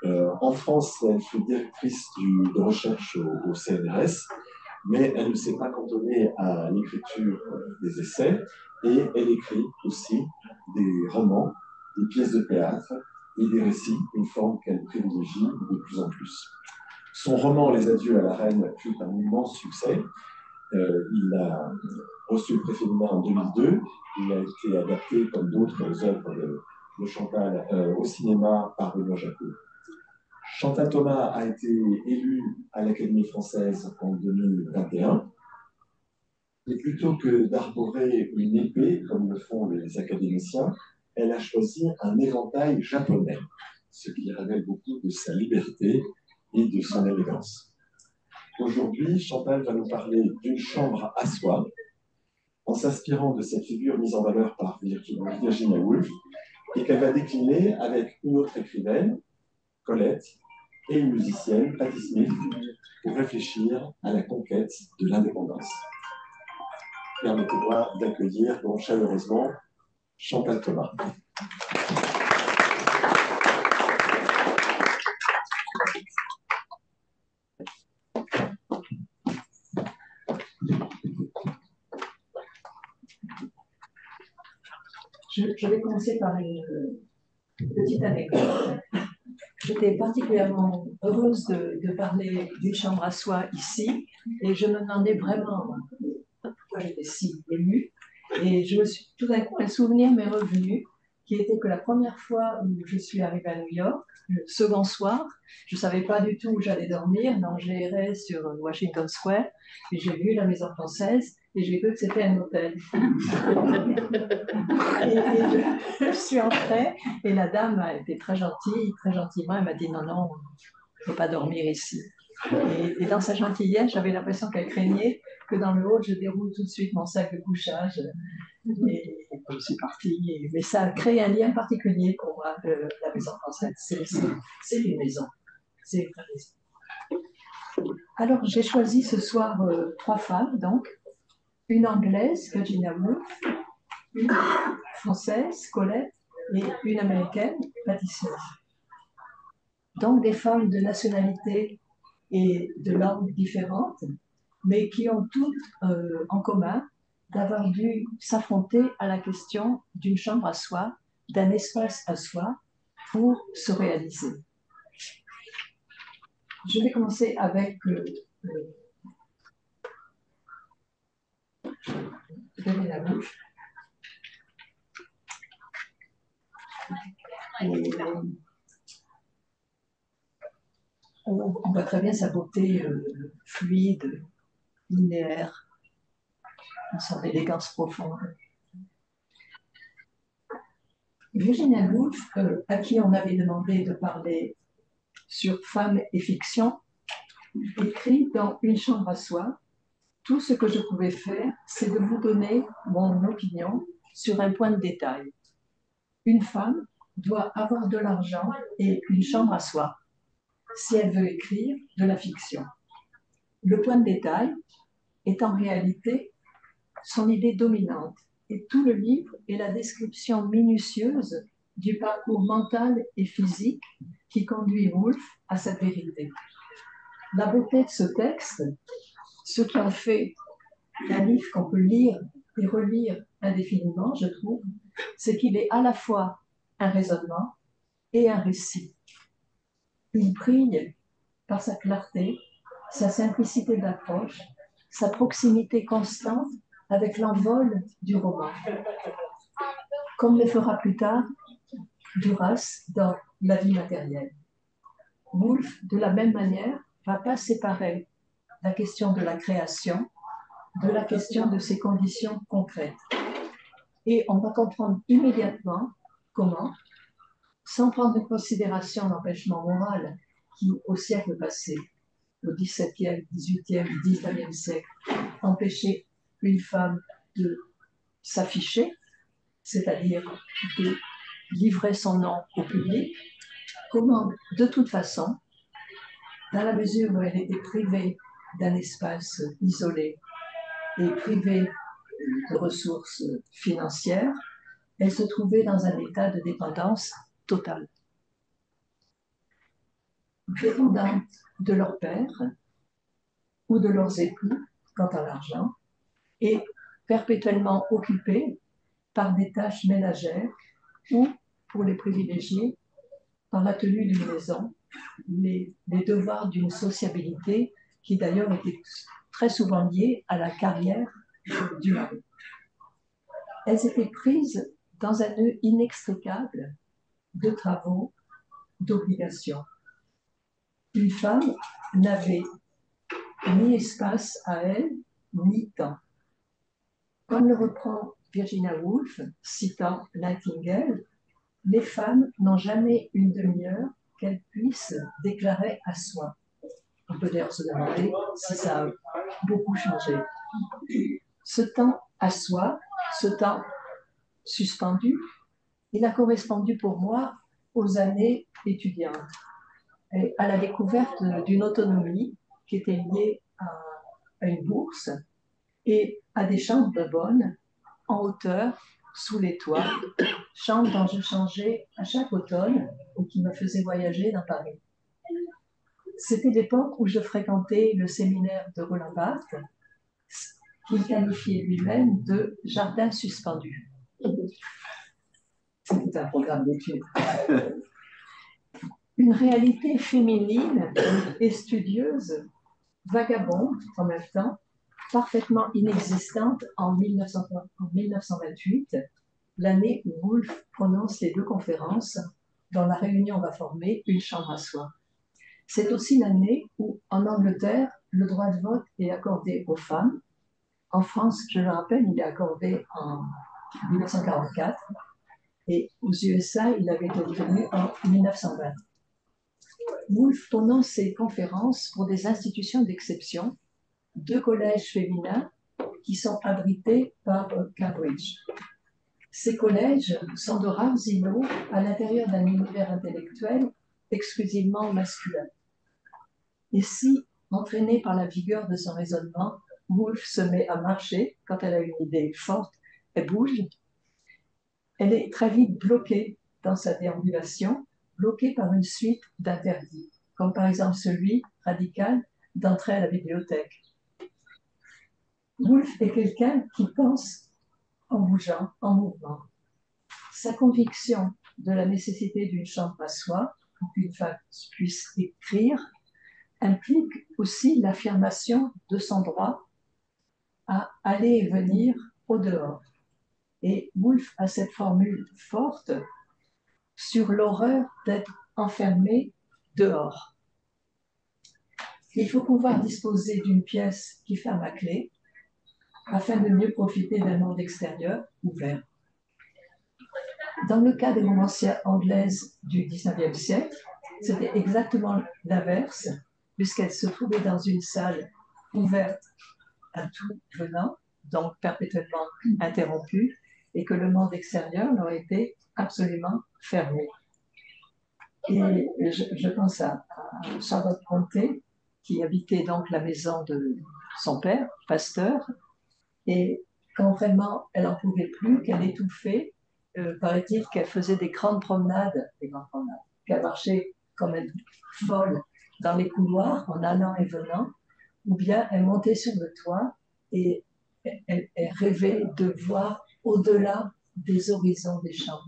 En France, elle fut directrice de recherche au CNRS, mais elle ne s'est pas cantonnée à l'écriture des essais, et elle écrit aussi des romans, des pièces de théâtre et des récits, une forme qu'elle privilégie de plus en plus. Son roman Les Adieux à la Reine fut un immense succès. Il a reçu le prix Féminin en 2002. Il a été adapté, comme d'autres œuvres de Chantal, au cinéma par Benoît Jacquot. Chantal Thomas a été élue à l'Académie française en 2021. Et plutôt que d'arborer une épée, comme le font les académiciens, elle a choisi un éventail japonais, ce qui révèle beaucoup de sa liberté et de son élégance. Aujourd'hui, Chantal va nous parler d'une chambre à soi, en s'inspirant de cette figure mise en valeur par Virginia Woolf, et qu'elle va décliner avec une autre écrivaine, Colette, et une musicienne, Patti Smith, pour réfléchir à la conquête de l'indépendance. Permettez-moi d'accueillir donc chaleureusement Chantal Thomas. Je vais commencer par une petite anecdote. J'étais particulièrement heureuse de parler d'une chambre à soi ici, et je me demandais vraiment pourquoi j'étais si émue. Et tout d'un coup, un souvenir m'est revenu, qui était que la première fois où je suis arrivée à New York, le second soir, je ne savais pas du tout où j'allais dormir, donc j'ai erré sur Washington Square, et j'ai vu la Maison Française, et j'ai cru que c'était un hôtel. Je suis entrée, et la dame a été très gentille, très gentiment, elle m'a dit non, non, il ne faut pas dormir ici. Et dans sa gentillesse, j'avais l'impression qu'elle craignait que dans le hall, je déroule tout de suite mon sac de couchage. Et je suis partie. Mais ça a créé un lien particulier pour moi, la Maison Française. C'est une maison. C'est une vraie maison. Alors, j'ai choisi ce soir 3 femmes, donc. Une anglaise, Virginia Woolf, une française, Colette, et une américaine, Patti Smith. Donc, des femmes de nationalité et de langues différentes, mais qui ont toutes en commun d'avoir dû s'affronter à la question d'une chambre à soi, d'un espace à soi pour se réaliser. Je vais commencer avec Virginia Woolf. On voit très bien sa beauté fluide, linéaire, son élégance profonde. Virginia Woolf, à qui on avait demandé de parler sur femmes et fiction, écrit dans Une chambre à soi: tout ce que je pouvais faire, c'est de vous donner mon opinion sur un point de détail. Une femme doit avoir de l'argent et une chambre à soi si elle veut écrire de la fiction. Le point de détail est en réalité son idée dominante, et tout le livre est la description minutieuse du parcours mental et physique qui conduit Woolf à cette vérité. La beauté de ce texte, ce qui en fait un livre qu'on peut lire et relire indéfiniment, je trouve, c'est qu'il est à la fois un raisonnement et un récit. Il brille par sa clarté, sa simplicité d'approche, sa proximité constante avec l'envol du roman. Comme le fera plus tard Duras dans La vie matérielle. Woolf, de la même manière, ne va pas séparer la question de la création de la question de ses conditions concrètes. Et on va comprendre immédiatement comment, sans prendre en considération l'empêchement moral qui, au siècle passé, au XVIIe, XVIIIe, XIXe siècle, empêchait une femme de s'afficher, c'est-à-dire de livrer son nom au public, comment, de toute façon, dans la mesure où elle était privée d'un espace isolé et privée de ressources financières, elle se trouvait dans un état de dépendance totale. dépendantes de leur père ou de leurs époux quant à l'argent, et perpétuellement occupées par des tâches ménagères ou, pour les privilégiés, par la tenue d'une maison, les devoirs d'une sociabilité qui d'ailleurs étaient très souvent liés à la carrière du mari. Elles étaient prises dans un nœud inextricable de travaux, d'obligations. Une femme n'avait ni espace à elle, ni temps. Comme le reprend Virginia Woolf, citant Nightingale, les femmes n'ont jamais une demi-heure qu'elles puissent déclarer à soi. On peut d'ailleurs se demander si ça a beaucoup changé. Ce temps à soi, ce temps suspendu, il a correspondu pour moi aux années étudiantes et à la découverte d'une autonomie qui était liée à une bourse et à des chambres de bonne en hauteur, sous les toits, chambres dont je changeais à chaque automne et qui me faisaient voyager dans Paris. C'était l'époque où je fréquentais le séminaire de Roland Barthes, qu'il qualifiait lui-même de jardin suspendu. C'était un programme d'études. Une réalité féminine et studieuse, vagabonde en même temps, parfaitement inexistante en 1928, l'année où Woolf prononce les 2 conférences dont la réunion va former une chambre à soi. C'est aussi l'année où, en Angleterre, le droit de vote est accordé aux femmes. En France, je le rappelle, il est accordé en 1944 et aux USA, il avait été obtenu en 1920. Woolf prononce ses conférences pour des institutions d'exception, 2 collèges féminins qui sont abrités par Cambridge. Ces collèges sont de rares îlots à l'intérieur d'un univers intellectuel exclusivement masculin. Et si, entraînée par la vigueur de son raisonnement, Woolf se met à marcher, quand elle a une idée forte, elle bouge, elle est très vite bloquée dans sa déambulation, bloquée par une suite d'interdits, comme par exemple celui, radical, d'entrer à la bibliothèque. Woolf est quelqu'un qui pense en bougeant, en mouvement. Sa conviction de la nécessité d'une chambre à soi pour qu'une femme puisse écrire implique aussi l'affirmation de son droit à aller et venir au dehors. Et Woolf a cette formule forte sur l'horreur d'être enfermé dehors. Il faut pouvoir disposer d'une pièce qui ferme à clé afin de mieux profiter d'un monde extérieur ouvert. Dans le cas des romancières anglaises du XIXe siècle, c'était exactement l'inverse, puisqu'elles se trouvaient dans une salle ouverte à tout venant, donc perpétuellement interrompue, et que le monde extérieur leur était absolument fermé. Et je pense à Charlotte Brontë, qui habitait donc la maison de son père, pasteur, et quand vraiment elle n'en pouvait plus, qu'elle étouffait, paraît-il qu'elle faisait des grandes promenades, qu'elle marchait comme une folle dans les couloirs en allant et venant, ou bien elle montait sur le toit et elle rêvait de voir au-delà des horizons des champs.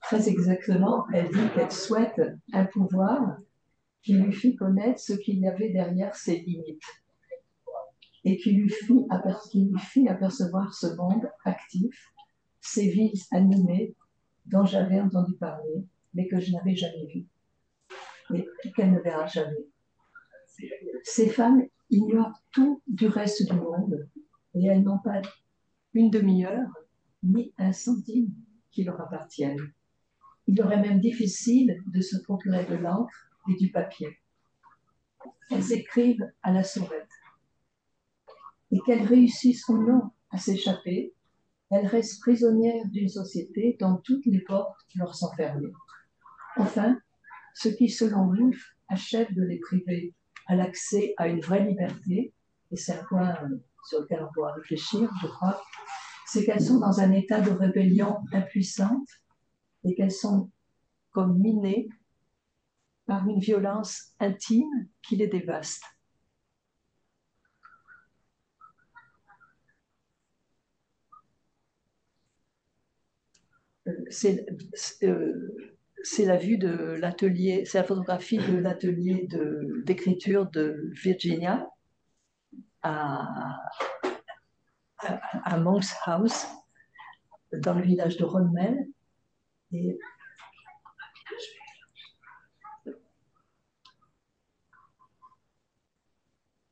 Très exactement, elle dit qu'elle souhaite un pouvoir qui lui fit connaître ce qu'il y avait derrière ses limites et qui lui fit apercevoir ce monde actif, ces villes animées dont j'avais entendu parler, mais que je n'avais jamais vues, mais qu'elle ne verra jamais. Ces femmes ignorent tout du reste du monde et elles n'ont pas une demi-heure ni un centime qui leur appartiennent. Il leur est même difficile de se procurer de l'encre et du papier. Elles écrivent à la sauvette. Et qu'elles réussissent ou non à s'échapper, elles restent prisonnières d'une société dont toutes les portes leur sont fermées. Enfin, ce qui, selon Woolf, achève de les priver à l'accès à une vraie liberté, et c'est un point sur lequel on doit réfléchir, je crois, c'est qu'elles sont dans un état de rébellion impuissante et qu'elles sont comme minées par une violence intime qui les dévaste. C'est la vue de l'atelier, c'est la photographie de l'atelier d'écriture de Virginia à Monk's House, dans le village de Rodmel. Et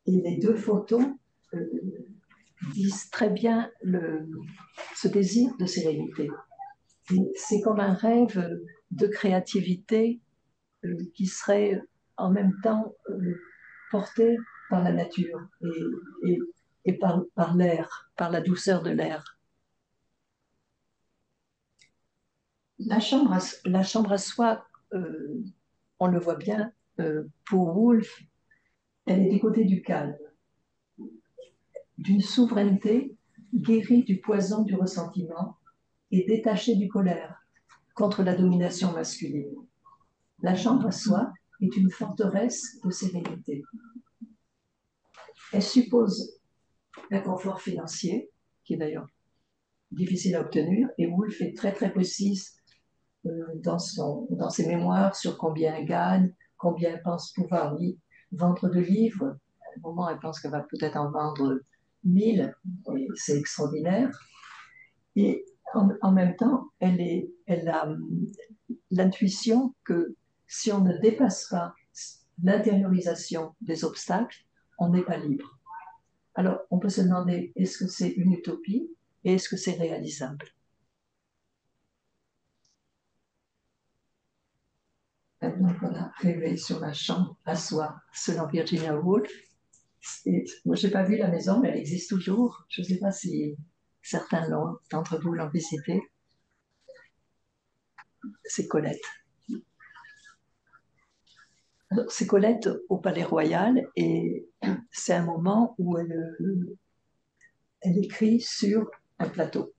les deux photos disent très bien ce désir de sérénité. C'est comme un rêve de créativité qui serait en même temps porté par la nature et par l'air, par la douceur de l'air. La chambre à soie, on le voit bien, pour Woolf, elle est du côté du calme, d'une souveraineté guérie du poison du ressentiment et détachée du colère contre la domination masculine. La chambre à soie est une forteresse de sérénité. Elle suppose un confort financier, qui est d'ailleurs difficile à obtenir, et Woolf est très très précise dans ses mémoires sur combien elle gagne, combien elle pense pouvoir vendre de livres. À un moment, elle pense qu'elle va peut-être en vendre 1000, et c'est extraordinaire. Et en même temps, elle a l'intuition que si on ne dépasse pas l'intériorisation des obstacles, on n'est pas libre. Alors, on peut se demander, est-ce que c'est une utopie et est-ce que c'est réalisable? Maintenant qu'on a rêvé sur la chambre à soi, selon Virginia Woolf, moi, je n'ai pas vu la maison, mais elle existe toujours. Je ne sais pas si certains d'entre vous l'ont visitée. C'est Colette. C'est Colette au Palais Royal et c'est un moment où elle écrit sur un plateau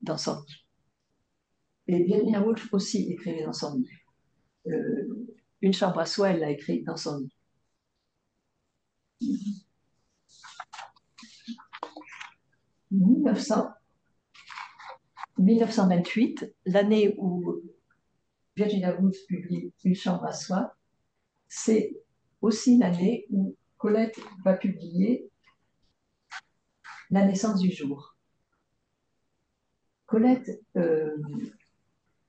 dans son lit. Et Virginia Woolf aussi écrivait dans son lit. Une chambre à soi, elle l'a écrit dans son lit. 1928, l'année où Virginia Woolf publie Une chambre à soi, c'est aussi l'année où Colette va publier La naissance du jour. Colette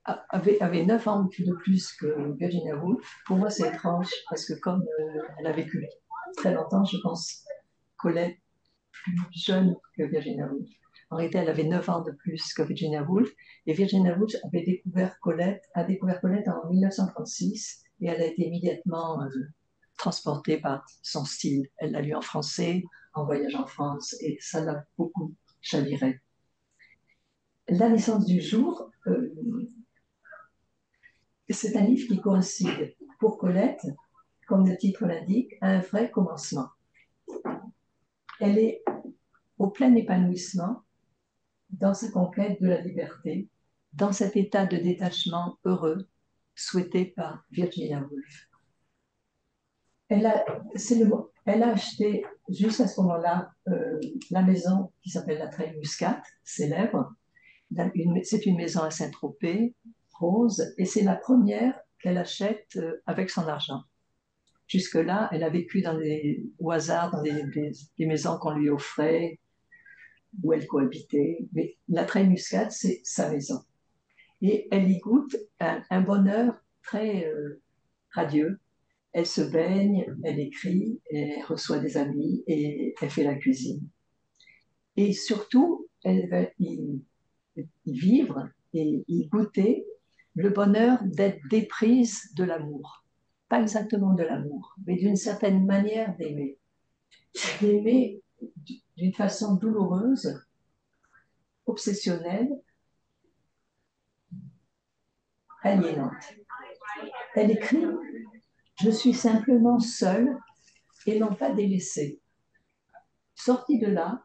avait 9 ans de plus que Virginia Woolf. Pour moi, c'est étrange parce que comme elle a vécu très longtemps, je pense Colette plus jeune que Virginia Woolf. En réalité, elle avait 9 ans de plus que Virginia Woolf et Virginia Woolf a découvert Colette en 1936 et elle a été immédiatement transportée par son style. Elle l'a lu en français, en voyage en France et ça l'a beaucoup chaviré. La naissance du jour, c'est un livre qui coïncide pour Colette, comme le titre l'indique, à un vrai commencement. Elle est au plein épanouissement dans sa conquête de la liberté, dans cet état de détachement heureux souhaité par Virginia Woolf. Elle a acheté juste à ce moment-là la maison qui s'appelle la Treille Muscat, célèbre. C'est une maison à Saint-Tropez, rose, et c'est la première qu'elle achète avec son argent. Jusque-là, elle a vécu au hasard dans des maisons qu'on lui offrait, où elle cohabitait. Mais la Treille Muscat, c'est sa maison. Et elle y goûte un bonheur très radieux. Elle se baigne, elle écrit, elle reçoit des amis et elle fait la cuisine. Et surtout, elle va y vivre et y goûter le bonheur d'être déprise de l'amour. Pas exactement de l'amour, mais d'une certaine manière d'aimer. D'aimer d'une façon douloureuse, obsessionnelle, aliénante. Elle écrit « Je suis simplement seule et non pas délaissée. Sortie de là,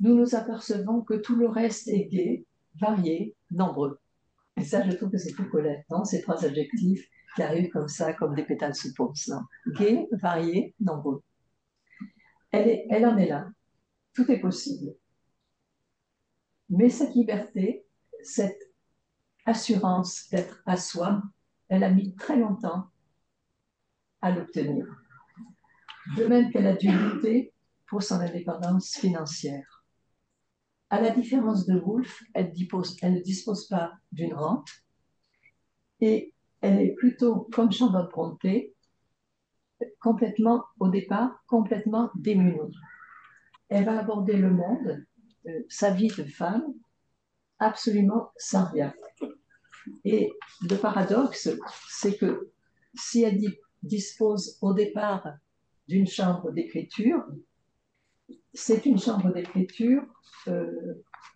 nous nous apercevons que tout le reste est gai, varié, nombreux. Et ça, je trouve que c'est tout Colette, non? Ces trois adjectifs qui arrivent comme ça, comme des pétales sous pause, non? Gai, varié, nombreux. Elle en est là. Tout est possible. Mais cette liberté, cette assurance d'être à soi, elle a mis très longtemps à l'obtenir. De même qu'elle a dû lutter pour son indépendance financière. À la différence de Woolf, elle ne dispose pas d'une rente et elle est plutôt, comme Charlotte Brontë, complètement, au départ, complètement démunie. Elle va aborder le monde, sa vie de femme, absolument sans rien. Et le paradoxe, c'est que si elle dispose au départ d'une chambre d'écriture, c'est une chambre d'écriture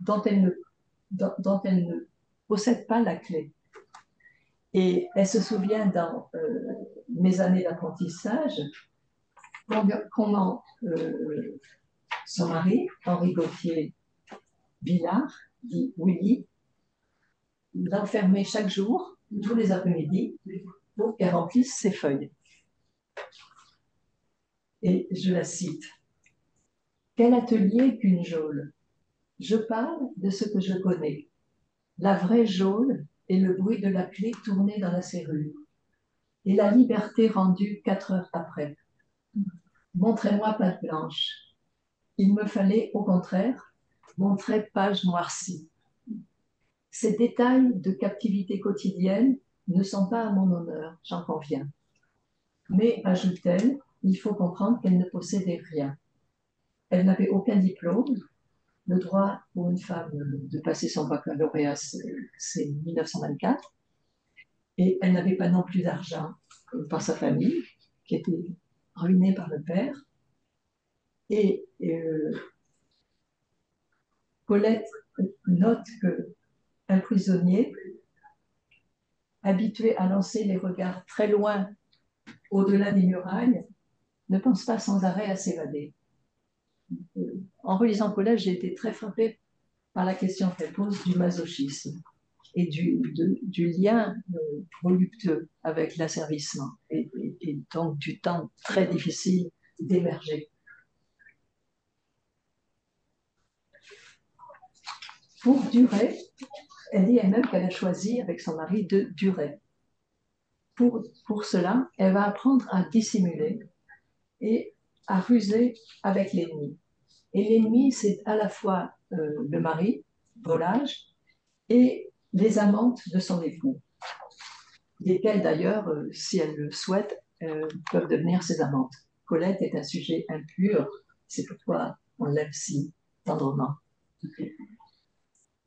dont elle ne possède pas la clé. Et elle se souvient dans mes années d'apprentissage comment son mari, Henri Gauthier-Villard, dit Willy, l'enfermait chaque jour, tous les après-midi, pour qu'elle remplisse ses feuilles. Et je la cite. Quel atelier qu'une geôle. Je parle de ce que je connais. La vraie geôle est le bruit de la clé tournée dans la serrure et la liberté rendue 4 heures après. Montrez-moi page blanche. Il me fallait, au contraire, montrer page noircie. Ces détails de captivité quotidienne ne sont pas à mon honneur, j'en conviens. Mais, ajoute-t-elle, il faut comprendre qu'elle ne possédait rien. Elle n'avait aucun diplôme. Le droit pour une femme de passer son baccalauréat, c'est 1924. Et elle n'avait pas non plus d'argent par sa famille, qui était ruinée par le père. Et Colette note qu'un prisonnier, habitué à lancer les regards très loin au-delà des murailles, ne pense pas sans arrêt à s'évader. En relisant Colette, j'ai été très frappée par la question qu'elle pose du masochisme et du lien voluptueux avec l'asservissement et donc du temps très difficile d'émerger. Pour durer, elle dit elle-même qu'elle a choisi avec son mari de durer. Pour cela, elle va apprendre à dissimuler et à ruser avec l'ennemi. Et l'ennemi, c'est à la fois le mari, volage, et les amantes de son époux, lesquelles d'ailleurs, si elle le souhaite, peuvent devenir ses amantes. Colette est un sujet impur, c'est pourquoi on l'aime si tendrement.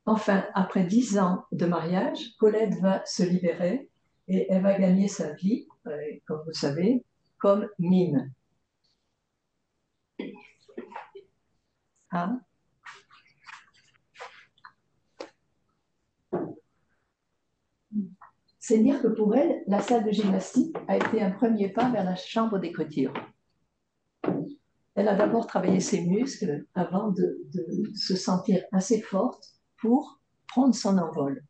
Enfin, après 10 ans de mariage, Colette va se libérer et elle va gagner sa vie, comme vous savez, comme mime. Hein? C'est dire que pour elle, la salle de gymnastique a été un premier pas vers la chambre d'écriture. Elle a d'abord travaillé ses muscles avant de se sentir assez forte pour prendre son envol.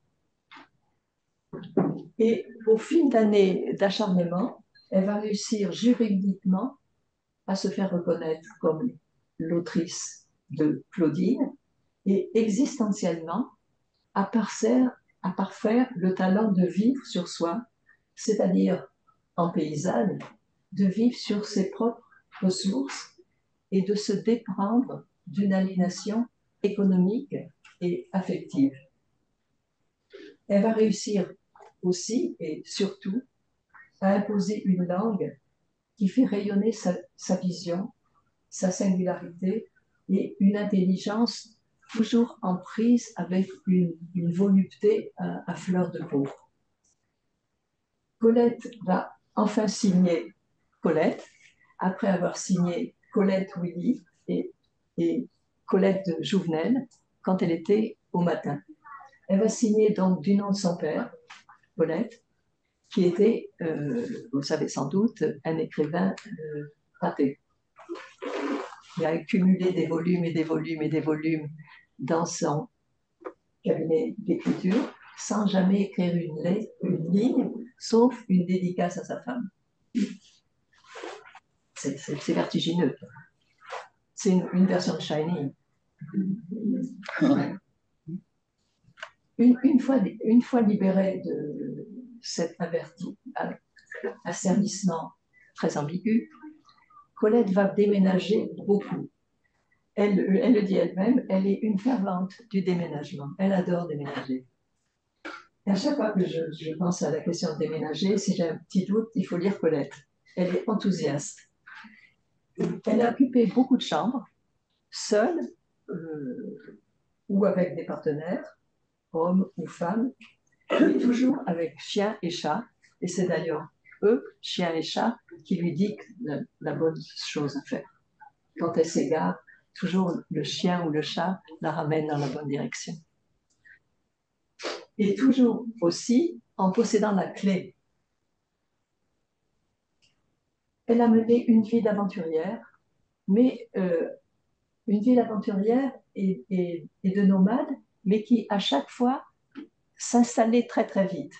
Et au fil d'années d'acharnement, elle va réussir juridiquement à se faire reconnaître comme l'autrice de Claudine et existentiellement à parfaire le talent de vivre sur soi, c'est-à-dire en paysanne, de vivre sur ses propres ressources et de se déprendre d'une aliénation économique et affective. Elle va réussir aussi et surtout à imposer une langue qui fait rayonner sa vision, sa singularité et une intelligence toujours en prise avec une volupté à fleur de peau. Colette va enfin signer Colette, après avoir signé Colette Willy et Colette de Jouvenel quand elle était au matin. Elle va signer donc du nom de son père, Colette, qui était, vous le savez sans doute, un écrivain raté. qui a accumulé des volumes et des volumes et des volumes dans son cabinet d'écriture sans jamais écrire une ligne, sauf une dédicace à sa femme. C'est vertigineux. C'est une version de Shining. Une fois libérée de cet asservissement très ambigu, Colette va déménager beaucoup. Elle le dit elle-même, elle est une fervente du déménagement. Elle adore déménager. Et à chaque fois que je pense à la question de déménager, si j'ai un petit doute, il faut lire Colette. Elle est enthousiaste. Elle a occupé beaucoup de chambres, seule ou avec des partenaires, hommes ou femmes, mais toujours avec chien et chat. Et c'est d'ailleurs eux, chien et chat, qui lui dictent la bonne chose à faire. Quand elle s'égare, toujours le chien ou le chat la ramène dans la bonne direction. Et toujours aussi en possédant la clé. Elle a mené une vie d'aventurière, mais une vie d'aventurière et de nomade, mais qui à chaque fois s'installait très très vite.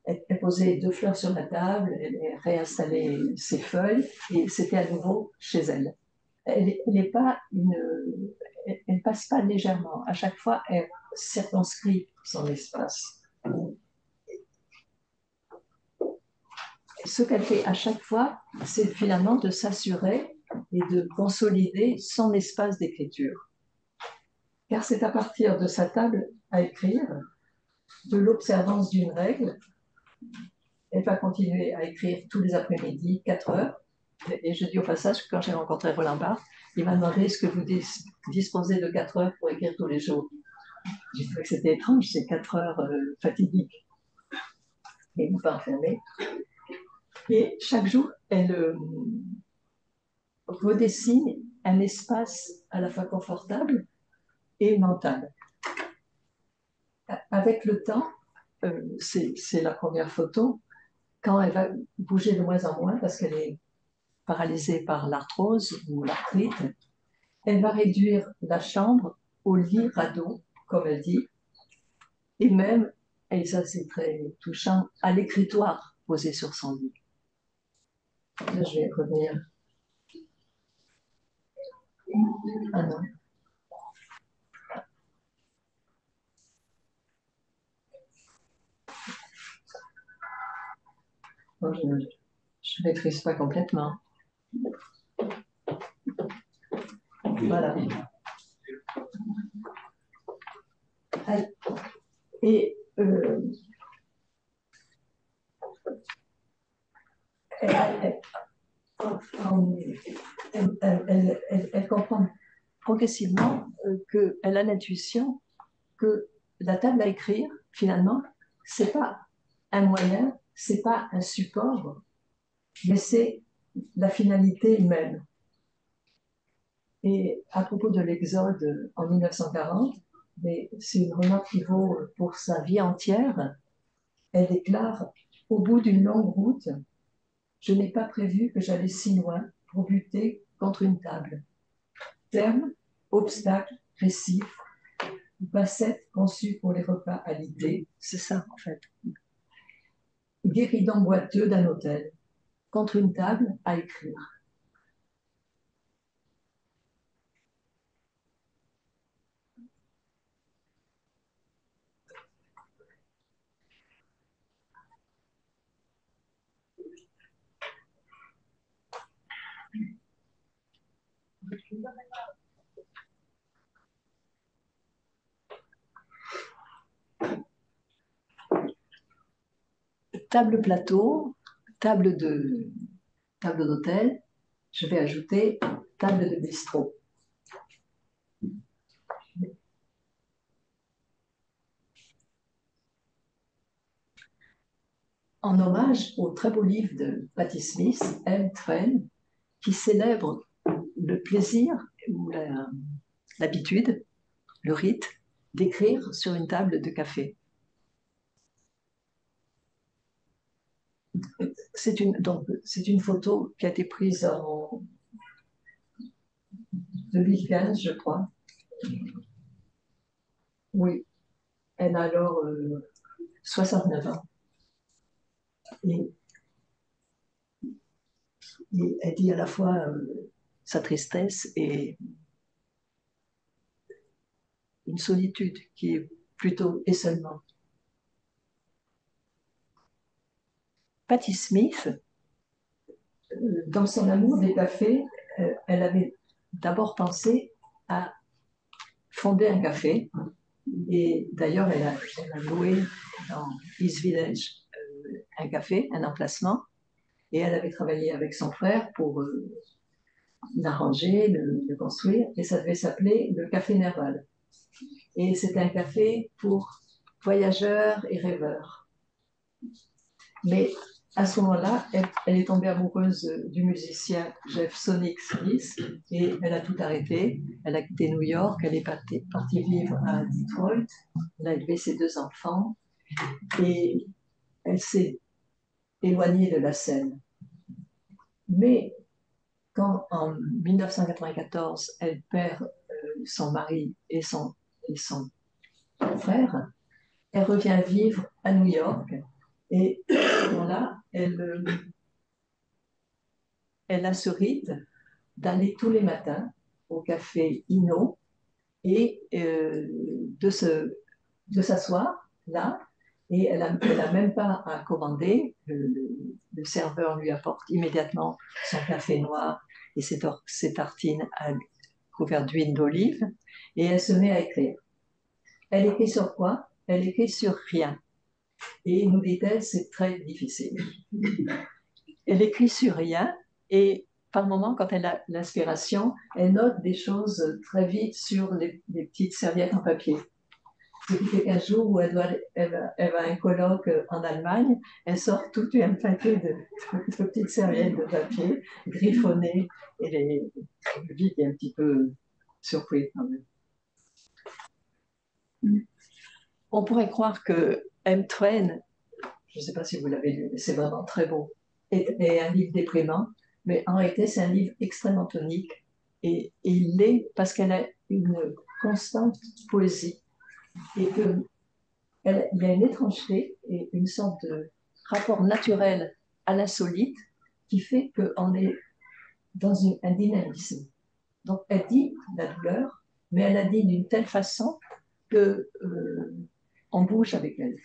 Elle posait 2 fleurs sur la table, elle réinstallait ses feuilles et c'était à nouveau chez elle. Elle ne passe pas légèrement. À chaque fois, elle circonscrit son espace. Ce qu'elle fait à chaque fois, c'est finalement de s'assurer et de consolider son espace d'écriture. Car c'est à partir de sa table à écrire, de l'observance d'une règle, elle va continuer à écrire tous les après-midi, 4 heures. Et je dis au passage que quand j'ai rencontré Roland Barthes, il m'a demandé est-ce que vous disposez de 4 heures pour écrire tous les jours. J'ai trouvé que c'était étrange, c'est 4 heures fatidiques. Et il ne pas enfermé. Et chaque jour, elle redessine un espace à la fois confortable et mental. Avec le temps, c'est la première photo, quand elle va bouger de moins en moins parce qu'elle est paralysée par l'arthrose ou l'arthrite, elle va réduire la chambre au lit radeau, comme elle dit, et même, et ça c'est très touchant, à l'écritoire posé sur son lit. Là, je vais revenir. Ah non. Bon, je ne maîtrise pas complètement. Voilà. Et elle comprend progressivement qu'elle a l'intuition que la table à écrire, finalement, c'est pas un moyen, c'est pas un support, mais c'est la finalité même. Et à propos de l'Exode en 1940, mais c'est une remarque qui vaut pour sa vie entière, elle déclare « Au bout d'une longue route, je n'ai pas prévu que j'allais si loin pour buter contre une table. Terme, obstacle, récif, bassette conçue pour les repas à l'idée, c'est ça en fait. Guéridon boiteux d'un hôtel, contre une table à écrire. » Table plateau, table d'hôtel, je vais ajouter table de bistrot. En hommage au très beau livre de Patti Smith, M. Twain, qui célèbre le plaisir ou l'habitude, le rite d'écrire sur une table de café. C'est une photo qui a été prise 2015, je crois. Oui, elle a alors 69 ans. Et, et elle dit à la fois sa tristesse et une solitude qui est plutôt essentielle. Patti Smith, dans son amour des cafés, elle avait d'abord pensé à fonder un café. Et d'ailleurs, elle a loué dans East Village un café, un emplacement. Et elle avait travaillé avec son frère pour l'arranger, le construire. Et ça devait s'appeler le Café Nerval. Et c'était un café pour voyageurs et rêveurs. Mais à ce moment-là, elle est tombée amoureuse du musicien Jeff Sonic Smith et elle a tout arrêté. Elle a quitté New York, elle est partie vivre à Detroit, elle a élevé ses 2 enfants et elle s'est éloignée de la scène. Mais quand en 1994, elle perd son mari et son frère, elle revient vivre à New York et à ce moment-là, elle a ce rythme d'aller tous les matins au café Inno et de s'asseoir là. Et elle n'a même pas à commander. Le serveur lui apporte immédiatement son café noir et ses tartines couvertes d'huile d'olive. Et elle se met à écrire. Elle écrit sur quoi? Elle écrit sur rien. Et nous dit-elle, c'est très difficile. Elle écrit sur rien et par moment, quand elle a l'inspiration, elle note des choses très vite sur les petites serviettes en papier. Ce qui fait qu'un jour où elle va à un colloque en Allemagne, elle sort tout un paquet de petites serviettes de papier griffonnées et le public est un petit peu surpris quand même. On pourrait croire que M. Twain, je ne sais pas si vous l'avez lu, mais c'est vraiment très beau, est un livre déprimant, mais en réalité c'est un livre extrêmement tonique et il l'est parce qu'elle a une constante poésie et qu'il y a une étrangeté et une sorte de rapport naturel à l'insolite qui fait qu'on est dans un dynamisme. Donc elle dit la douleur, mais elle la dit d'une telle façon que on bouge avec elle.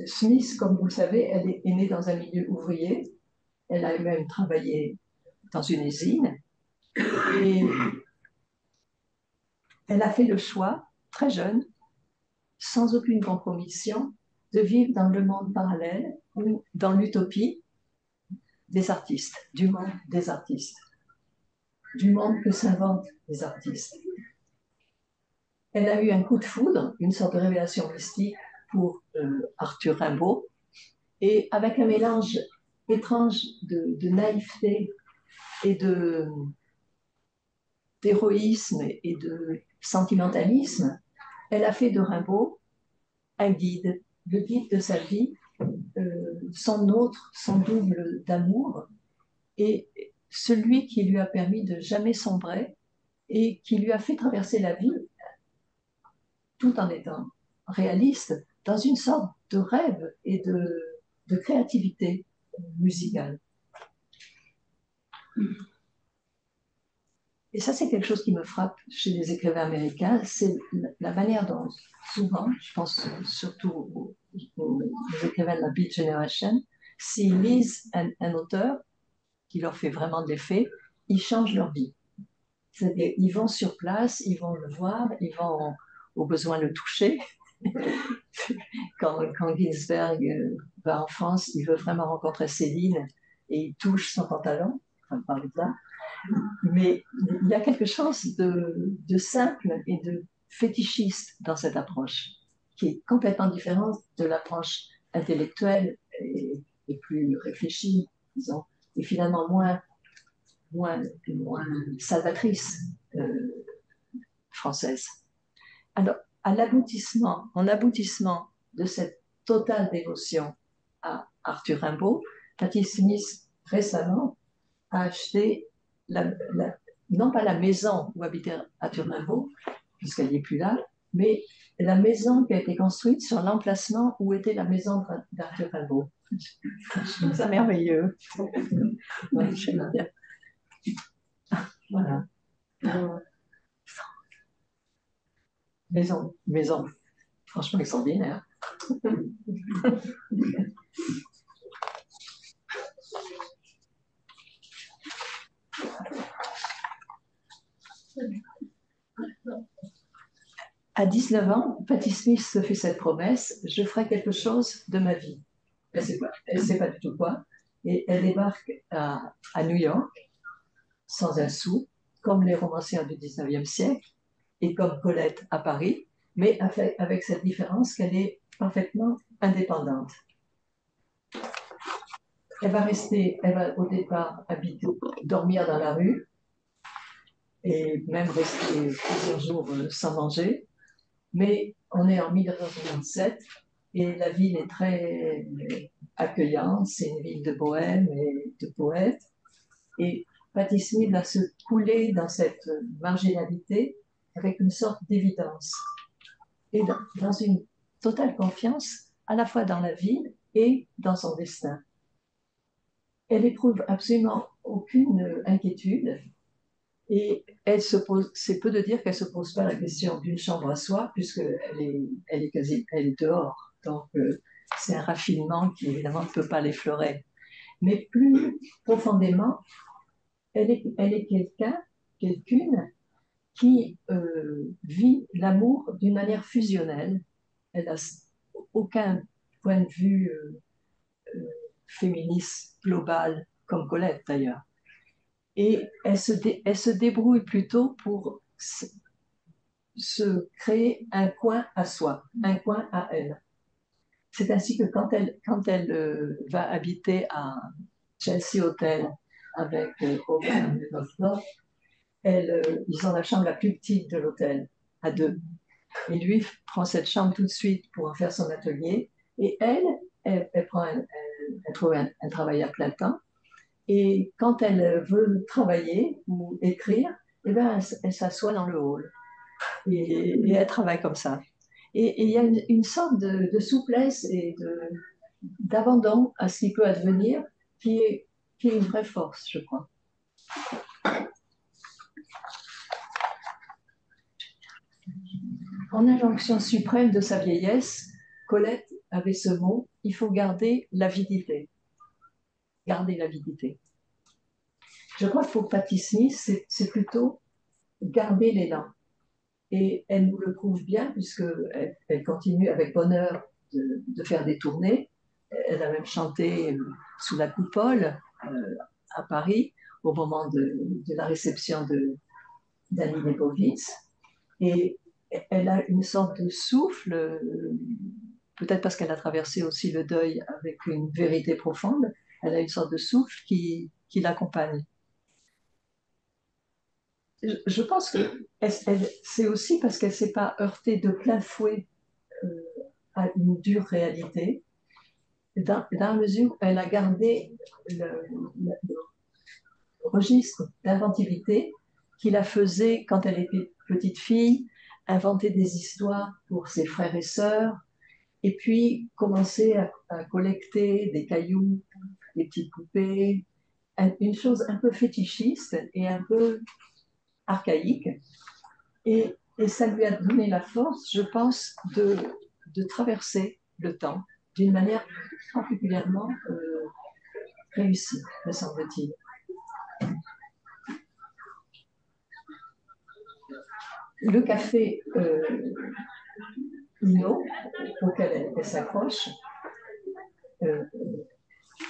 Smith, comme vous le savez, elle est née dans un milieu ouvrier. Elle a même travaillé dans une usine. Et elle a fait le choix, très jeune, sans aucune compromission, de vivre dans le monde parallèle ou dans l'utopie des artistes, du monde des artistes, du monde que s'inventent les artistes. Elle a eu un coup de foudre, une sorte de révélation mystique pour Arthur Rimbaud, et avec un mélange étrange de naïveté et d'héroïsme et de sentimentalisme, elle a fait de Rimbaud un guide, le guide de sa vie, son double d'amour, et celui qui lui a permis de jamais sombrer et qui lui a fait traverser la vie tout en étant réaliste dans une sorte de rêve et de créativité musicale. Et ça, c'est quelque chose qui me frappe chez les écrivains américains, c'est la manière dont souvent, je pense surtout aux écrivains de la Beat Generation, s'ils lisent un auteur qui leur fait vraiment de l'effet, ils changent leur vie. C'est-à-dire, ils vont sur place, ils vont le voir, ils vont au besoin le toucher. Quand Ginsberg va en France, il veut vraiment rencontrer Céline et il touche son pantalon, enfin, par là. Mais il y a quelque chose de simple et de fétichiste dans cette approche, qui est complètement différente de l'approche intellectuelle et plus réfléchie, disons, et finalement moins salvatrice française. Alors, en aboutissement de cette totale dévotion à Arthur Rimbaud, Patti Smith récemment a acheté, non pas la maison où habitait Arthur Rimbaud, puisqu'elle n'est plus là, mais la maison qui a été construite sur l'emplacement où était la maison d'Arthur Rimbaud. Je trouve ça merveilleux. Ouais, j'aime bien. Voilà. Maison franchement extraordinaire. À 19 ans, Patti Smith se fait cette promesse, je ferai quelque chose de ma vie. Elle ne sait pas du tout quoi. Et elle débarque à New York, sans un sou, comme les romancières du 19e siècle, et comme Colette à Paris, mais avec cette différence qu'elle est parfaitement indépendante. Elle va au départ dormir dans la rue, et même rester plusieurs jours sans manger. Mais on est en 1967 et la ville est très accueillante, c'est une ville de bohème et de poètes. Et Patti Smith va se couler dans cette marginalité avec une sorte d'évidence et dans une totale confiance à la fois dans la ville et dans son destin. Elle éprouve absolument aucune inquiétude et c'est peu de dire qu'elle ne se pose pas la question d'une chambre à soi, puisqu'elle est dehors. Donc, c'est un raffinement qui, évidemment, ne peut pas l'effleurer. Mais plus profondément, elle est quelqu'une qui vit l'amour d'une manière fusionnelle. Elle n'a aucun point de vue féministe global, comme Colette d'ailleurs. Et elle se débrouille plutôt pour se créer un coin à soi, un coin à elle. C'est ainsi que quand elle va habiter à Chelsea Hotel avec Owen Lofton, ils ont la chambre la plus petite de l'hôtel, à deux. Et lui prend cette chambre tout de suite pour en faire son atelier. Et elle trouve un travail à plein temps. Et quand elle veut travailler ou écrire, eh ben, elle s'assoit dans le hall. Et elle travaille comme ça. Et il y a une sorte de souplesse et d'abandon à ce qui peut advenir qui est une vraie force, je crois. En injonction suprême de sa vieillesse, Colette avait ce mot, il faut garder l'avidité. Garder l'avidité. Je crois que pour Patti Smith, c'est plutôt garder l'élan. Et elle nous le prouve bien, puisqu'elle continue avec bonheur de faire des tournées. Elle a même chanté sous la coupole à Paris au moment de la réception d'Annie Leibovitz. Et elle a une sorte de souffle, peut-être parce qu'elle a traversé aussi le deuil avec une vérité profonde, elle a une sorte de souffle qui l'accompagne. Je pense que c'est aussi parce qu'elle ne s'est pas heurtée de plein fouet à une dure réalité, dans la mesure où elle a gardé le registre d'inventivité qui la faisait, quand elle était petite fille, inventer des histoires pour ses frères et sœurs, et puis commencer à collecter des cailloux, des petites poupées, une chose un peu fétichiste et un peu archaïque. Et ça lui a donné la force, je pense, de traverser le temps d'une manière particulièrement réussie, me semble-t-il. Le café Inno, auquel elle s'accroche,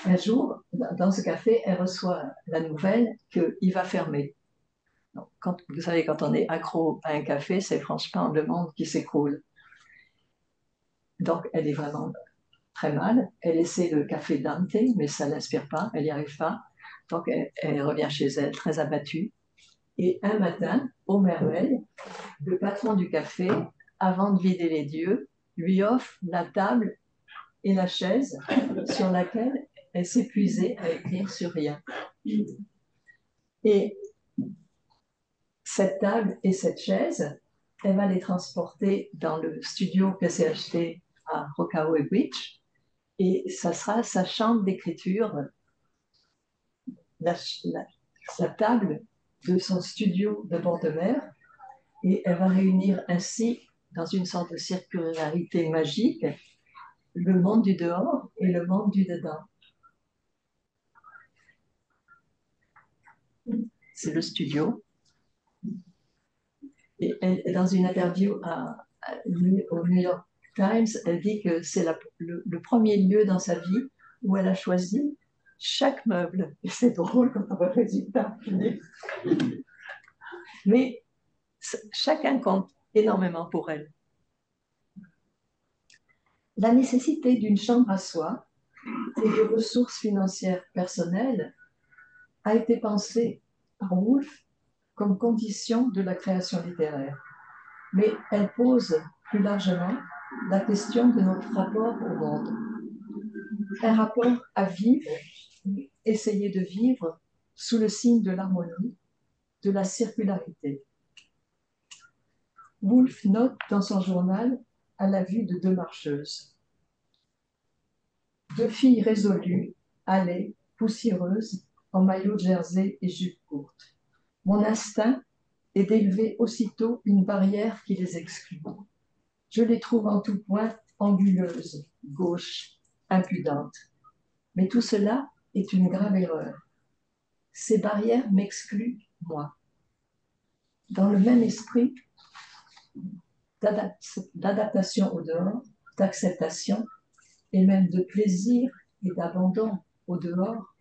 un jour, dans ce café, elle reçoit la nouvelle qu'il va fermer. Donc, vous savez, quand on est accro à un café, c'est franchement le monde qui s'écroule. Donc, elle est vraiment très mal. Elle essaie le café Dante, mais ça ne l'inspire pas, elle n'y arrive pas. Donc, elle revient chez elle, très abattue. Et un matin, aux merveilles, le patron du café, avant de vider les dieux, lui offre la table et la chaise sur laquelle elle s'épuisait à écrire sur rien. Et cette table et cette chaise, elle va les transporter dans le studio qu'elle s'est acheté à Rockaway Beach, et ça sera sa chambre d'écriture, la, la table de son studio de bord de mer, et elle va réunir ainsi, dans une sorte de circularité magique, le monde du dehors et le monde du dedans. C'est le studio. Et elle, dans une interview au New York Times, elle dit que c'est le premier lieu dans sa vie où elle a choisi chaque meuble. Et c'est drôle quand on voit le résultat. Mais chacun compte énormément pour elle. La nécessité d'une chambre à soi et de ressources financières personnelles a été pensée par Woolf comme condition de la création littéraire. Mais elle pose plus largement la question de notre rapport au monde. Un rapport à vivre, essayer de vivre sous le signe de l'harmonie, de la circularité. Woolf note dans son journal à la vue de deux marcheuses. Deux filles résolues, allées, poussiéreuses, en maillot de jersey et jupe courte. Mon instinct est d'élever aussitôt une barrière qui les exclut. Je les trouve en tout point anguleuses, gauches, impudentes. Mais tout cela est une grave erreur. Ces barrières m'excluent, moi. Dans le même esprit d'adaptation au dehors, d'acceptation et même de plaisir et d'abandon au dehors,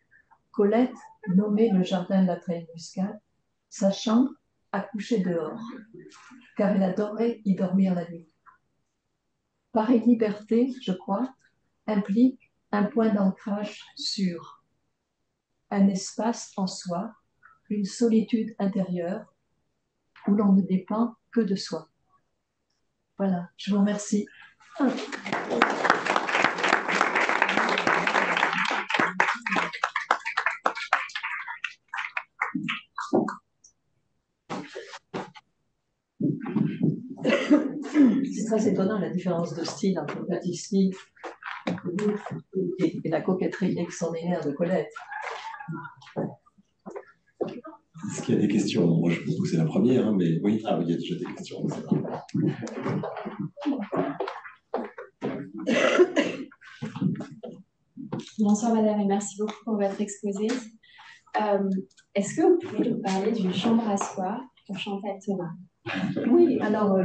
Colette nommait le jardin de la Treille Muscade sa chambre à coucher dehors, car elle adorait y dormir la nuit. Pareille liberté, je crois, implique un point d'ancrage sûr, un espace en soi, une solitude intérieure où l'on ne dépend que de soi. Voilà, je vous remercie. C'est très étonnant la différence de style entre Patti Smith et la coquetterie extraordinaire de Colette. Est-ce qu'il y a des questions? Moi, je vous poser la première, hein, mais oui, il y a déjà des questions. Bonsoir madame et merci beaucoup pour votre exposé. Est-ce que vous pouvez nous parler d'une chambre à soi pour Chantal Thomas? Oui, alors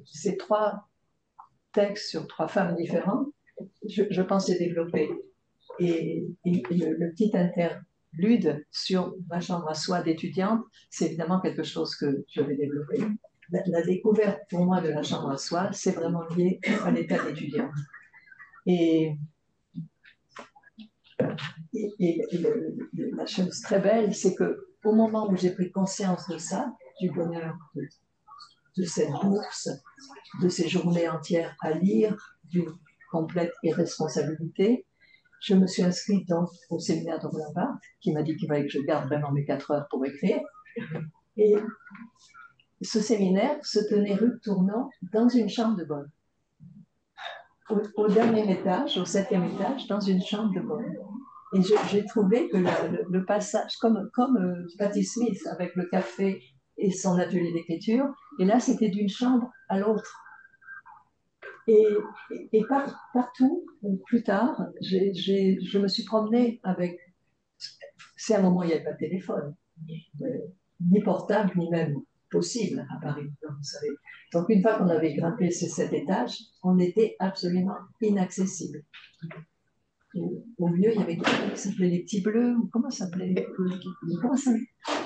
ces trois textes sur trois femmes différentes, je pense les développer. Et le petit interlude sur ma chambre à soi d'étudiante, c'est évidemment quelque chose que je vais développer. La découverte pour moi de la chambre à soi, c'est vraiment lié à l'état d'étudiante. Et la chose très belle, c'est qu'au moment où j'ai pris conscience de ça, du bonheur de cette bourse, de ces journées entières à lire, d'une complète irresponsabilité, je me suis inscrite donc au séminaire de Roland Barthes, qui m'a dit qu'il fallait que je garde vraiment mes 4 heures pour écrire. Et ce séminaire se tenait rue de Tournon, dans une chambre de bonne. Au dernier étage, au 7e étage, dans une chambre de bonne. Et j'ai trouvé que le passage, comme Patti Smith avec le café et son atelier d'écriture, et là c'était d'une chambre à l'autre. Et partout, plus tard, je me suis promenée avec. C'est un moment où il n'y avait pas de téléphone, ni portable, ni même possible à Paris, vous savez. Donc une fois qu'on avait grimpé ces 7 étages, on était absolument inaccessible. Au milieu, il y avait quoi ça s'appelait les petits bleus, ou comment ça s'appelait? Comment ça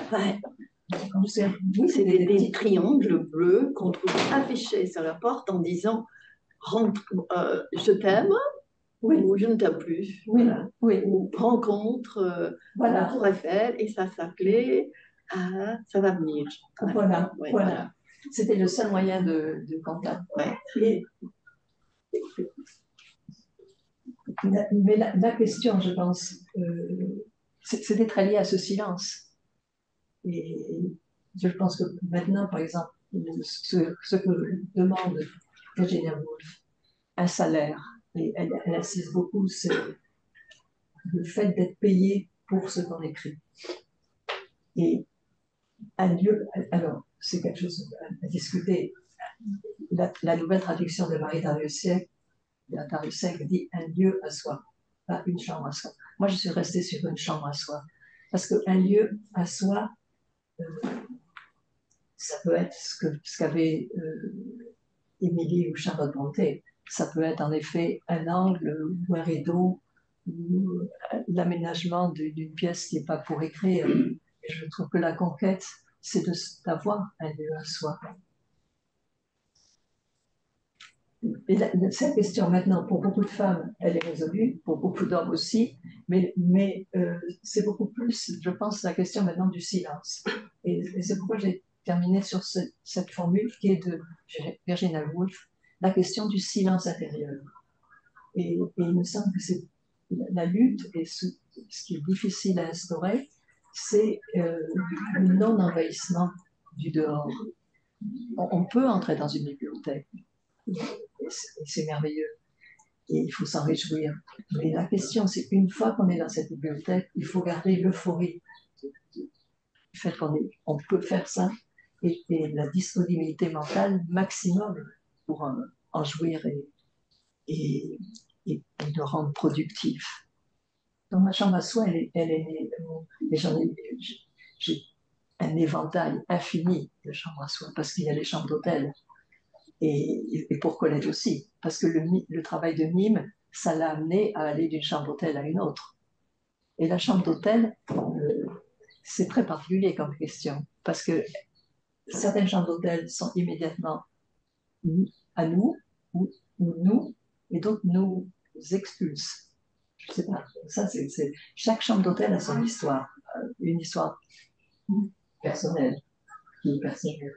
s'appelait? Oui, c'était des triangles bleus qu'on trouvait affichés sur la porte en disant je t'aime, oui, ou je ne t'aime plus. Oui, oui. Ou rencontre voilà. la Tour Eiffel, et ça s'appelait ça va venir. Voilà, ouais, voilà. C'était le seul moyen de contact. Ouais. Mais la question, je pense, c'est d'être allié à ce silence. Et je pense que maintenant, par exemple, ce que demande Virginia Woolf, un salaire, et elle insiste beaucoup, c'est le fait d'être payé pour ce qu'on écrit. Et un lieu, alors, c'est quelque chose à discuter. La nouvelle traduction de Marie Dariussec dit un lieu à soi, pas une chambre à soi. Moi, je suis restée sur une chambre à soi. Parce qu'un lieu à soi, ça peut être ce qu'avait Émilie ou Charlotte Brontë. Ça peut être en effet un angle ou un rideau ou l'aménagement d'une pièce qui n'est pas pour écrire. Et je trouve que la conquête, c'est d'avoir un lieu à soi. Et cette question maintenant, pour beaucoup de femmes, elle est résolue, pour beaucoup d'hommes aussi, mais c'est beaucoup plus, je pense, la question maintenant du silence. Et c'est pourquoi j'ai terminé sur cette formule qui est de Virginia Woolf, la question du silence intérieur. Et il me semble que c'est la lutte et ce qui est difficile à instaurer, c'est le non-envahissement du dehors. On peut entrer dans une bibliothèque, et c'est merveilleux, et il faut s'en réjouir. Mais la question, c'est qu'une fois qu'on est dans cette bibliothèque, il faut garder l'euphorie du fait qu'on peut faire ça, et la disponibilité mentale maximum pour en jouir et le rendre productif. Dans ma chambre à soi, j'ai un éventail infini de chambres à soi, parce qu'il y a les chambres d'hôtel, et pour Colette aussi, parce que le travail de mime, ça l'a amené à aller d'une chambre d'hôtel à une autre. Et la chambre d'hôtel, c'est très particulier comme question, parce que certaines chambres d'hôtel sont immédiatement à nous, ou nous, et d'autres nous expulsent. Je sais pas, ça chaque chambre d'hôtel a son histoire, une histoire personnelle, qui est personnelle.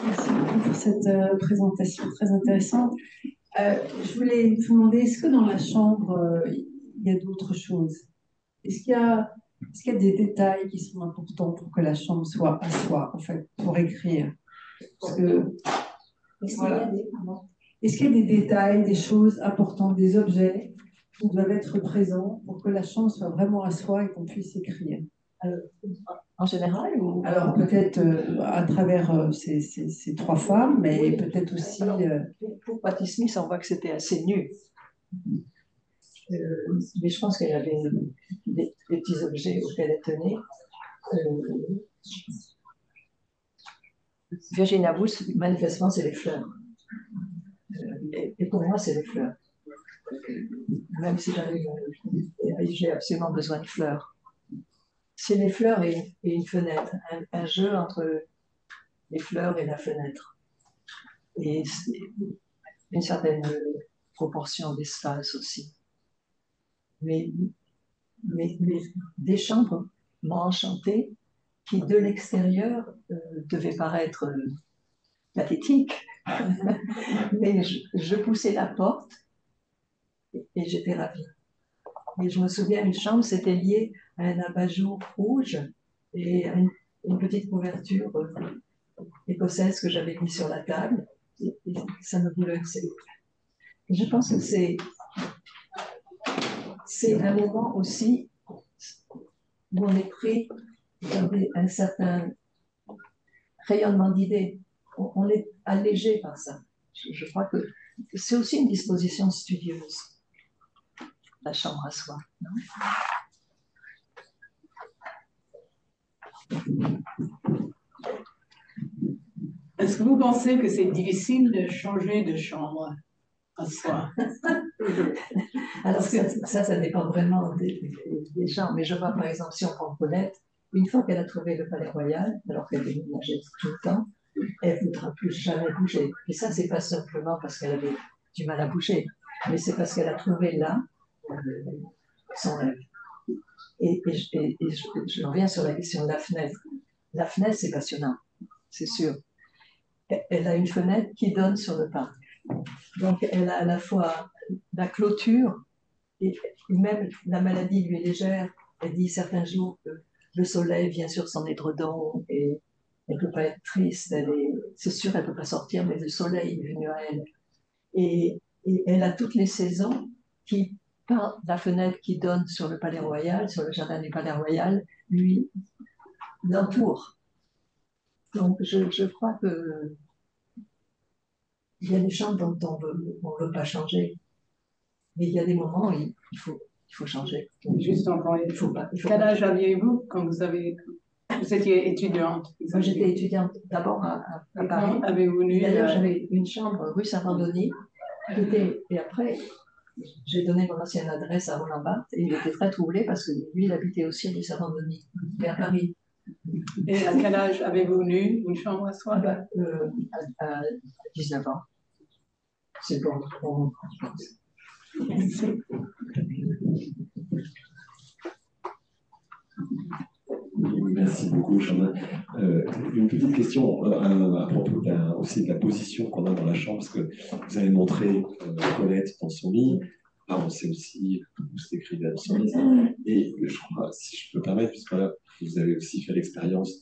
Merci beaucoup pour cette présentation très intéressante. Je voulais vous demander, est-ce que dans la chambre, il y a d'autres choses? Est-ce qu'il y a des détails qui sont importants pour que la chambre soit à soi, en fait, pour écrire? Parce que, voilà. Est-ce qu'il y a des détails, des choses importantes, des objets qui doivent être présents pour que la chambre soit vraiment à soi et qu'on puisse écrire? En général ou... Alors peut-être à travers ces trois femmes, mais oui, peut-être aussi... Pour Patti Smith, on voit que c'était assez nu. Mais je pense qu'elle avait des petits objets auxquels elle tenait. Virginia Woolf, manifestement, c'est les fleurs. Et pour moi, c'est les fleurs. Même si j'ai absolument besoin de fleurs. C'est les fleurs et une fenêtre, un jeu entre les fleurs et la fenêtre. Et une certaine proportion d'espace aussi. Mais des chambres m'ont enchantée qui, de l'extérieur, devaient paraître pathétiques. Mais je poussais la porte et j'étais ravie. Et je me souviens, une chambre, c'était lié à un abat-jour rouge et à une petite couverture écossaise que j'avais mise sur la table. Et ça me bouleversait. Je pense que c'est un moment aussi où on est pris dans un certain rayonnement d'idées. On est allégé par ça. Je crois que c'est aussi une disposition studieuse, la chambre à soi. Non? Est-ce que vous pensez que c'est difficile de changer de chambre à soi? Alors ça dépend vraiment des gens. Mais je vois par exemple, si on prend Colette, une fois qu'elle a trouvé le Palais Royal, alors qu'elle déménageait tout le temps, elle ne voudra plus jamais bouger. Et ça, c'est pas simplement parce qu'elle avait du mal à bouger, mais c'est parce qu'elle a trouvé là son rêve. Je reviens sur la question de la fenêtre. La fenêtre, c'est passionnant, c'est sûr. Elle a une fenêtre qui donne sur le parc. Donc, elle a à la fois la clôture, et même la maladie lui est légère. Elle dit certains jours que le soleil vient sur son édredon et elle ne peut pas être triste. C'est sûr, elle ne peut pas sortir, mais le soleil est venu à elle. Et elle a toutes les saisons qui, par la fenêtre qui donne sur le Palais Royal, sur le jardin du Palais Royal, lui, l'entoure. Donc, je crois que il y a des chambres dont on veut pas changer. Mais il y a des moments où il faut changer. Donc, Juste encore, il faut pas. quel âge aviez-vous quand vous étiez étudiante? Moi, j'étais étudiante d'abord à Et Paris. quand avez-vous venu D'ailleurs, j'avais une chambre rue Saint-Andoni. Et après, j'ai donné mon ancienne adresse à Roland Barthes et il était très troublé parce que lui, il habitait aussi rue Saint-Andoni, mais à Paris. Et à quel âge avez-vous venu une chambre à soi? À 19 ans. C'est bon, je pense. Merci beaucoup, Chana. Une petite question à propos aussi de la position qu'on a dans la chambre, parce que vous avez montré Colette dans son lit. Là, on sait aussi que vous écrivez dans son lit. Et je crois, si je peux me permettre, puisque là, vous avez aussi fait l'expérience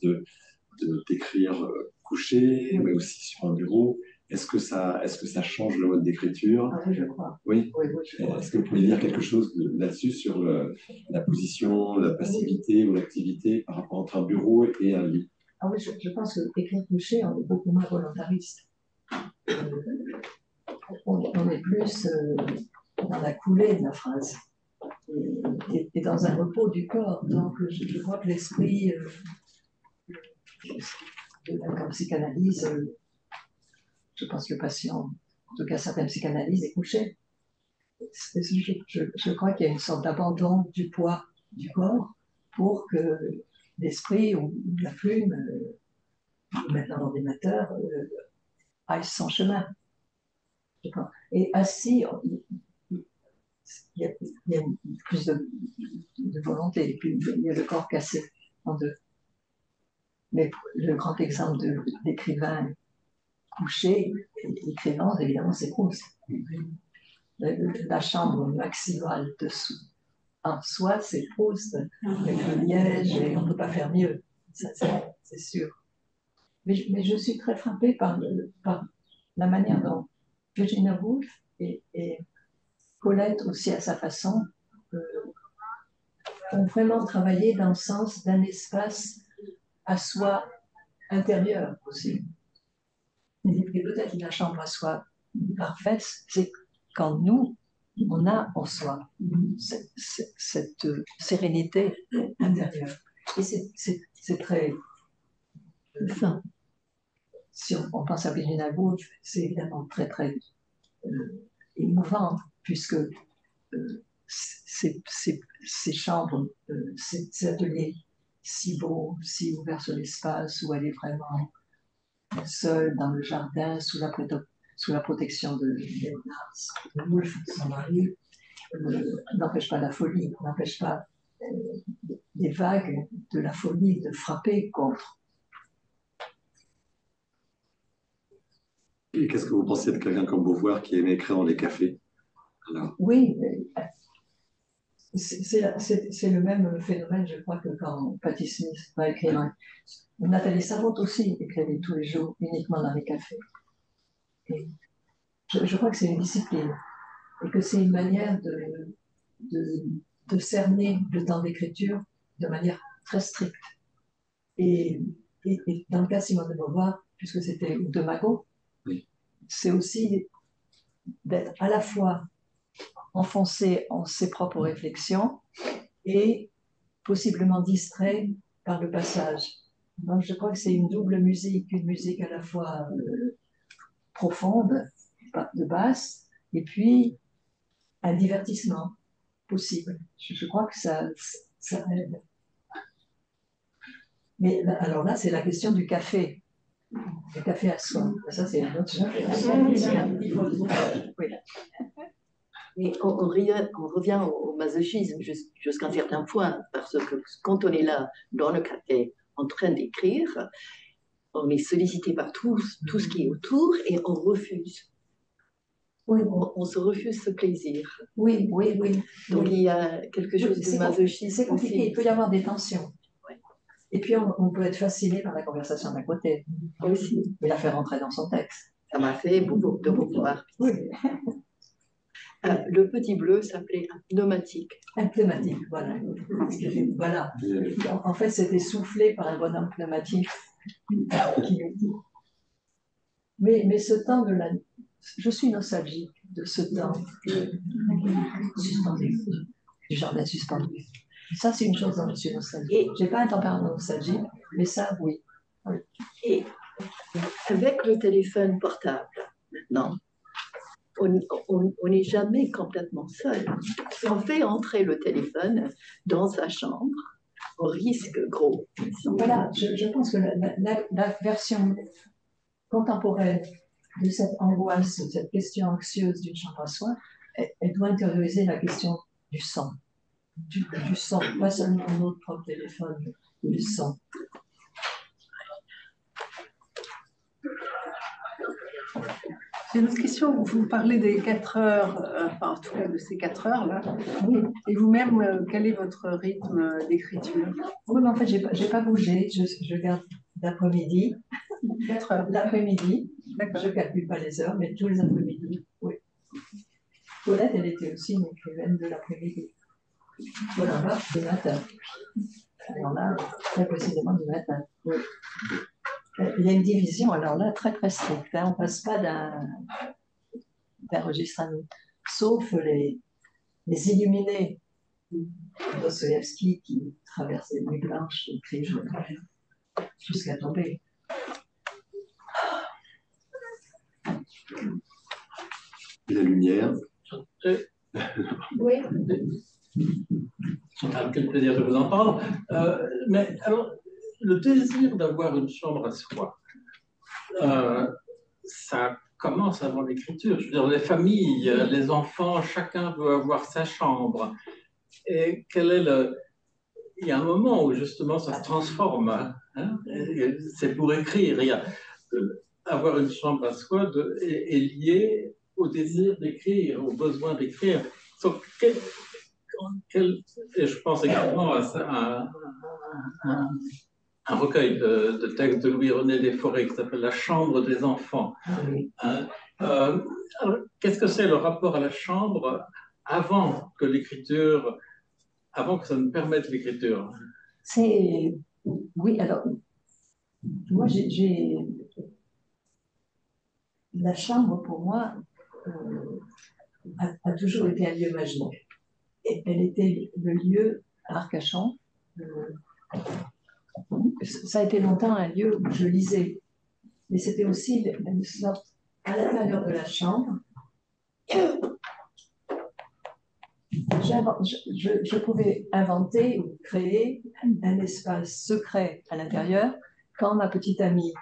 d'écrire couché, mais aussi sur un bureau. Est-ce que ça change le mode d'écriture? Ah oui, je crois. Oui. Oui, je crois. Est-ce que vous pouvez dire quelque chose là-dessus sur la position, la passivité ou l'activité par rapport entre un bureau et un lit? Ah oui, je pense qu'écrire couché, on est beaucoup moins volontariste. On est plus dans la coulée de la phrase et dans un repos du corps. Donc, je crois que l'esprit comme psychanalyse, je pense que le patient, en tout cas certaines psychanalyses, est couché. Je crois qu'il y a une sorte d'abandon du poids du corps pour que l'esprit ou la plume, ou maintenant l'ordinateur, aille son chemin. Et assis, il y a plus de volonté, et puis il y a le corps cassé en deux. Mais le grand exemple d'écrivain couché, écrivant, évidemment, c'est Proust. La chambre maximale dessous. En soi, c'est Proust, avec le liège, et on ne peut pas faire mieux, c'est sûr. Mais je suis très frappée par la manière dont Virginia Woolf et Colette aussi à sa façon ont vraiment travaillé dans le sens d'un espace à soi intérieur aussi. Et peut-être la chambre à soi parfaite, c'est quand nous, on a en soi cette sérénité intérieure. Et c'est très fin. Si on pense à Virginia Woolf, c'est évidemment très, très émouvant, puisque ces chambres, ces ateliers si beaux, si ouverts sur l'espace, où elle est vraiment seule dans le jardin, sous la protection de Léonard Woolf, son mari, n'empêche pas la folie, n'empêche pas des vagues de la folie de frapper contre. Et qu'est-ce que vous pensez de quelqu'un comme Beauvoir qui aimait écrire dans les cafés? Alors... Oui, c'est le même phénomène, je crois, que quand Patti Smith va écrire. Nathalie Sarraute aussi écrivait tous les jours uniquement dans les cafés. Et je crois que c'est une discipline et que c'est une manière de cerner le temps d'écriture de manière très stricte. Et dans le cas de Simone de Beauvoir, puisque c'était de Magot, oui, c'est aussi d'être à la fois enfoncé en ses propres réflexions et possiblement distrait par le passage. Donc je crois que c'est une double musique, une musique à la fois profonde, de basse, et puis un divertissement possible. Je crois que ça aide. Mais alors là, c'est la question du café. Le café à soi. Ça, c'est un autre sujet. Oui. Mais on revient au masochisme jusqu'à un certain point, parce que quand on est là, dans le café, en train d'écrire, on est sollicité par tout ce qui est autour et on refuse. Oui, On se refuse ce plaisir. oui, oui, oui. Donc oui. il y a quelque chose de masochisme. C'est compliqué, aussi. il peut y avoir des tensions. Ouais. Et puis on peut être fasciné par la conversation d'à côté. Aussi. Et la faire rentrer dans son texte. Ça m'a fait beaucoup voir. Oui. Le petit bleu s'appelait un pneumatique. Un pneumatique, voilà. Voilà. En fait, c'était soufflé par un bonhomme pneumatique qui lui dit. Mais ce temps de la... Je suis nostalgique de ce temps suspendu, du jardin suspendu. Ça, c'est une chose dont je suis nostalgique. Je n'ai pas un tempérament nostalgique, mais ça, oui. Et avec le téléphone portable, maintenant, on n'est jamais complètement seul. Si on fait entrer le téléphone dans sa chambre, on risque gros. Voilà, je pense que la version contemporaine de cette angoisse, de cette question anxieuse d'une chambre à soi, elle doit intérioriser la question du son. Du son, pas seulement notre propre téléphone, mais du son. J'ai une autre question. Vous parlez des 4 heures, enfin en tout cas de ces 4 heures-là. Oui. Et vous-même, quel est votre rythme d'écriture? Oui, mais en fait, j'ai pas bougé. Je garde l'après-midi. 4 heures. L'après-midi. D'accord. Je ne calcule pas les heures, mais tous les après-midi. Oui. Paulette, elle était aussi une écrivaine de l'après-midi. Voilà, du matin. Alors là, très précisément du matin. Oui. Il y a une division, alors là, très très stricte. On ne passe pas d'un registre à l'autre. Sauf les illuminés. Dostoïevski qui traverse les nuits blanches, écrit jusqu'à tomber. Et la lumière. Oui. Quel plaisir de vous entendre. Mais alors, le désir d'avoir une chambre à soi, ça commence avant l'écriture. Je veux dire, les familles, les enfants, chacun veut avoir sa chambre. Et quel est le... Il y a un moment où justement ça se transforme. Hein? C'est pour écrire. Avoir une chambre à soi est lié au désir d'écrire, au besoin d'écrire. Donc, et je pense également à un recueil de textes de Louis-René Desforêts qui s'appelle La chambre des enfants. Hein? Qu'est-ce que c'est le rapport à la chambre avant que l'écriture, avant que ça ne permette l'écriture? C'est... Oui, alors, moi, la chambre, pour moi, a toujours été un lieu magique. Et elle était le lieu à Arcachon. Ça a été longtemps un lieu où je lisais. Mais c'était aussi une sorte, à l'intérieur de la chambre, je pouvais inventer ou créer un espace secret à l'intérieur quand ma petite amie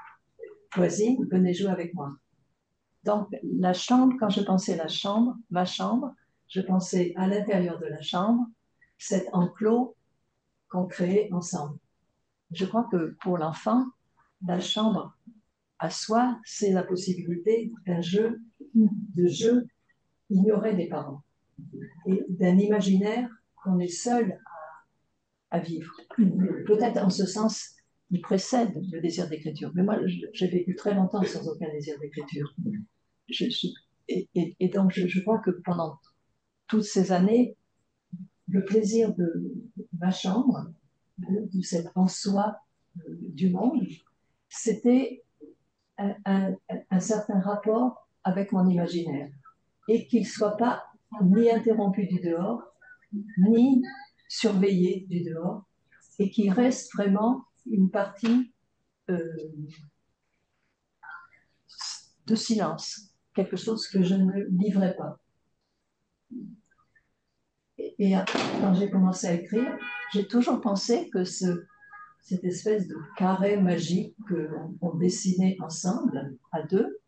voisine venait jouer avec moi. Donc, la chambre, quand je pensais la chambre, ma chambre, je pensais à l'intérieur de la chambre, cet enclos qu'on créait ensemble. Je crois que pour l'enfant, la chambre à soi, c'est la possibilité d'un jeu, ignoré des parents, et d'un imaginaire qu'on est seul à vivre. Peut-être en ce sens, il précède le désir d'écriture. Mais moi, j'ai vécu très longtemps sans aucun désir d'écriture. Et donc, je crois que pendant toutes ces années, le plaisir de ma chambre, de cette en soi du monde, c'était un certain rapport avec mon imaginaire. Et qu'il ne soit pas ni interrompu du dehors, ni surveillé du dehors, et qu'il reste vraiment une partie de silence, quelque chose que je ne livrais pas. Et quand j'ai commencé à écrire, j'ai toujours pensé que cette espèce de carré magique qu'on dessinait ensemble, à deux,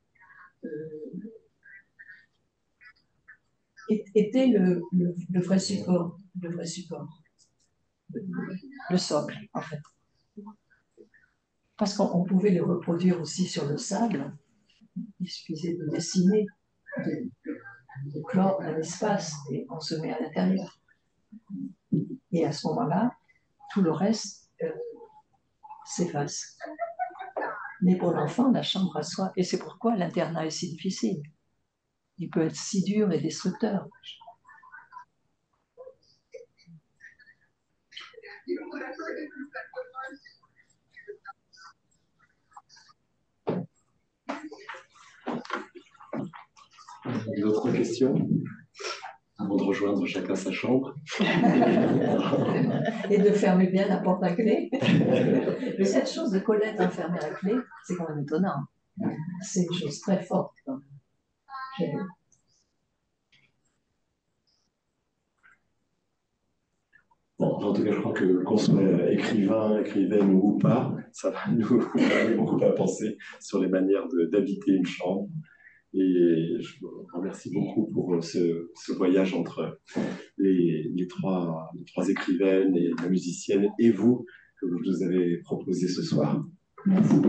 était le vrai support, le socle, en fait. Parce qu'on pouvait le reproduire aussi sur le sable. Il suffisait de dessiner, de clore un espace et on se met à l'intérieur. Et à ce moment-là, tout le reste s'efface. Mais pour l'enfant, la chambre à soi, et c'est pourquoi l'internat est si difficile. Il peut être si dur et destructeur. D'autres questions avant de rejoindre chacun sa chambre? Et de fermer bien la porte à clé. Mais cette chose de Colette enfermée à la clé, c'est quand même étonnant. C'est une chose très forte. Bon, en tout cas, je crois que qu'on soit écrivain, écrivaine ou pas, ça va nous aider beaucoup à penser sur les manières d'habiter une chambre. Et je vous remercie beaucoup pour ce voyage entre les trois écrivaines et la musicienne et vous, que vous nous avez proposé ce soir. Merci.